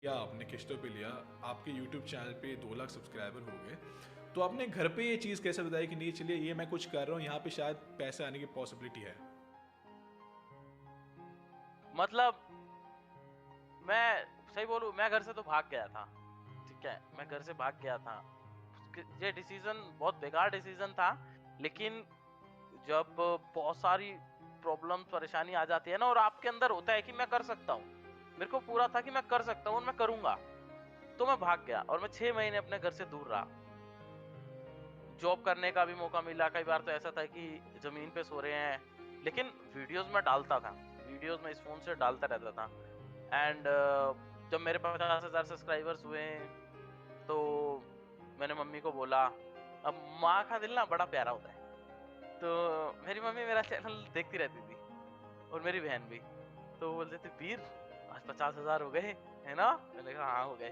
या आपने किश्तों पे लिया, आपके यूट्यूब चैनल पे 2 लाख सब्सक्राइबर हो गए, तो आपने घर पे ये चीज़ कैसे बताई कि नहीं चलिए ये मैं कुछ कर रहा हूँ, यहाँ पे शायद पैसे आने की पॉसिबिलिटी है? मतलब मैं सही बोलूँ, मैं घर से तो भाग गया था, ठीक है? मैं घर से भाग गया था। ये डिसीज़न बहुत बेकार डिसीज़न था, लेकिन जब बहुत सारी प्रॉब्लम परेशानी आ जाती है ना और आपके अंदर होता है कि मैं कर सकता हूँ। मेरे को पूरा था कि मैं कर सकता हूँ और मैं करूँगा, तो मैं भाग गया और मैं 6 महीने अपने घर से दूर रहा। जॉब करने का भी मौका मिला, कई बार तो ऐसा था कि ज़मीन पे सो रहे हैं, लेकिन वीडियोज़ मैं डालता था। वीडियोज़ मैं इस फ़ोन से डालता रहता था। एंड जब मेरे 50,000 सब्सक्राइबर्स हुए, तो मैंने मम्मी को बोला। अब माँ का दिल ना बड़ा प्यारा होता है, तो मेरी मम्मी मेरा चैनल देखती रहती थी और मेरी बहन भी। तो वो बोलते थे, "वीर, आज 50,000 हो गए, है ना?" मैंने कहा, "हाँ, हो गए।"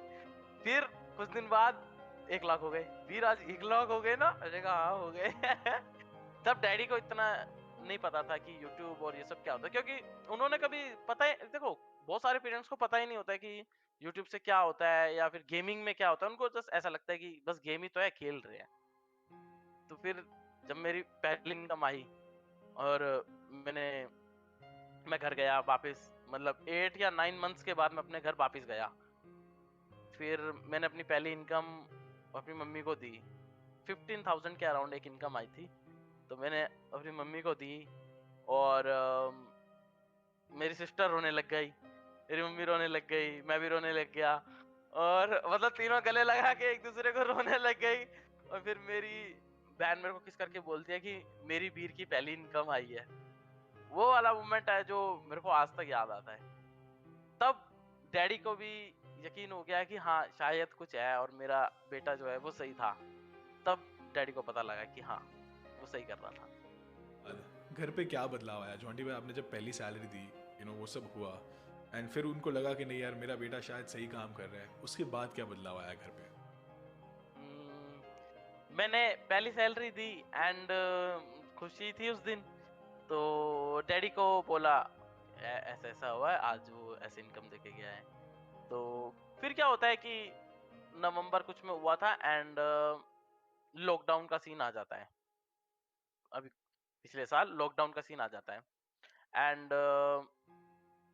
फिर कुछ दिन बाद 1 लाख हो गए। "वीर, आज 1 लाख हो गए ना?" मैंने कहा, "हाँ, हो गए।" तब डैडी को इतना नहीं पता था कि यूट्यूब और ये सब क्या होता है, क्योंकि उन्होंने कभी पता ही देखो, बहुत सारे पेरेंट्स को पता ही नहीं होता है कि यूट्यूब से क्या होता है या फिर गेमिंग में क्या होता है। उनको जस्ट ऐसा लगता है कि बस गेम ही तो है, खेल रहे हैं। तो फिर जब मेरी पहली इनकम आई और मैंने मैं घर गया वापस, मतलब 8 या 9 मंथ्स के बाद मैं अपने घर वापस गया। फिर मैंने अपनी पहली इनकम अपनी मम्मी को दी। 15,000 के अराउंड एक इनकम आई थी, तो मैंने अपनी मम्मी को दी और मेरी सिस्टर रोने लग गई, मेरी मम्मी रोने लग गई, मैं भी रोने लग गया और मतलब तीनों गले लगा के एक-दूसरे को रोने लग गई और फिर मेरी बहन मेरे को किस करके बोलती है कि मेरी वीर की पहली इनकम आई है। वो वाला मोमेंट है जो मेरे को आज तक याद आता है। तब डैडी को भी यकीन हो गया कि हाँ, शायद कुछ है और मेरा बेटा जो है वो सही था। तब डैडी को पता लगा कि हाँ, वो सही कर रहा था। घर पे क्या बदलाव आया जॉन्टी भाई, आपने जब पहली सैलरी दी, वो सब हुआ एंड फिर उनको लगा कि नहीं यार मेरा बेटा शायद सही काम कर रहा है, उसके बाद क्या बदलाव आया घर पे? उम, मैंने पहली सैलरी दी एंड खुशी थी उस दिन। तो डैडी को बोला, ऐसा-ऐसा हुआ है, आज वो ऐसे इनकम देके गया है। तो फिर क्या होता है कि नवंबर कुछ में हुआ था एंड लॉकडाउन का सीन आ जाता है। अभी पिछले साल लॉकडाउन का सीन आ जाता है एंड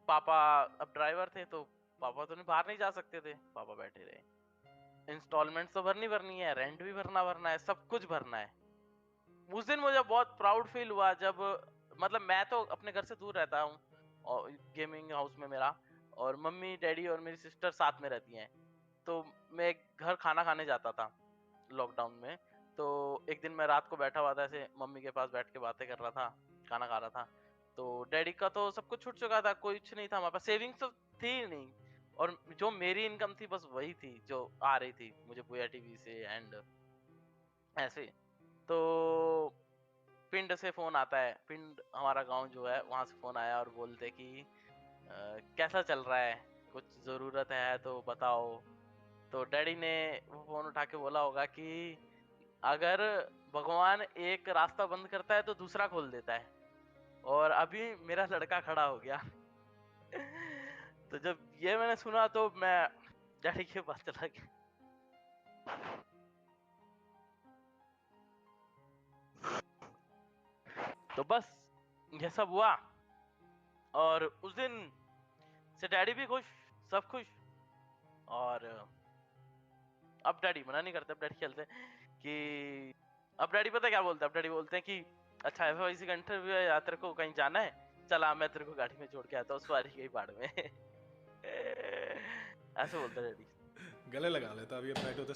पापा अब ड्राइवर थे, तो पापा तो नहीं बाहर नहीं जा सकते थे। पापा बैठे रहे। इंस्टॉलमेंट्स तो भरनी है, रेंट भी भरना है, सब कुछ भरना है। उस दिन मुझे बहुत प्राउड फील हुआ जब मतलब मैं तो अपने घर से दूर रहता हूँ और गेमिंग हाउस में मेरा, और मम्मी, डैडी और मेरी सिस्टर साथ में रहती हैं। तो मैं एक घर खाना खाने जाता था लॉकडाउन में। तो एक दिन मैं रात को बैठा हुआ था, ऐसे मम्मी के पास बैठ के बातें कर रहा था, खाना खा रहा था। तो डैडी का तो सब कुछ छूट चुका था, कुछ नहीं था हमारे पास, सेविंग्स तो थी ही नहीं। और जो मेरी इनकम थी बस वही थी जो आ रही थी मुझे बुया टीवी से एंड ऐसे। तो पिंड से फ़ोन आता है, पिंड हमारा गाँव जो है वहाँ से फ़ोन आया और बोलते कि कैसा चल रहा है? कुछ ज़रूरत है तो बताओ। तो डैडी ने वो फ़ोन उठा के बोला होगा कि अगर भगवान एक रास्ता बंद करता है तो दूसरा खोल देता है, और अभी मेरा लड़का खड़ा हो गया। तो जब ये मैंने सुना तो मैं डैडी के पास चला गया। तो बस ये सब हुआ और उस दिन से डैडी भी खुश, सब खुश। और अब डैडी मना नहीं करते, अब डैडी खेलते हैं कि अब डैडी पता है क्या बोलते हैं? अब डैडी बोलते हैं कि अच्छा एफवाईसी का इंटरव्यू है यार, तेरे को कहीं जाना है? चल आ, मैं तेरे को गाड़ी में छोड़ के आता हूँ, सवारी गई भाड़ में। ऐसे बोलता है डैडी। गले लगा लेता, अभी अब बैठे होते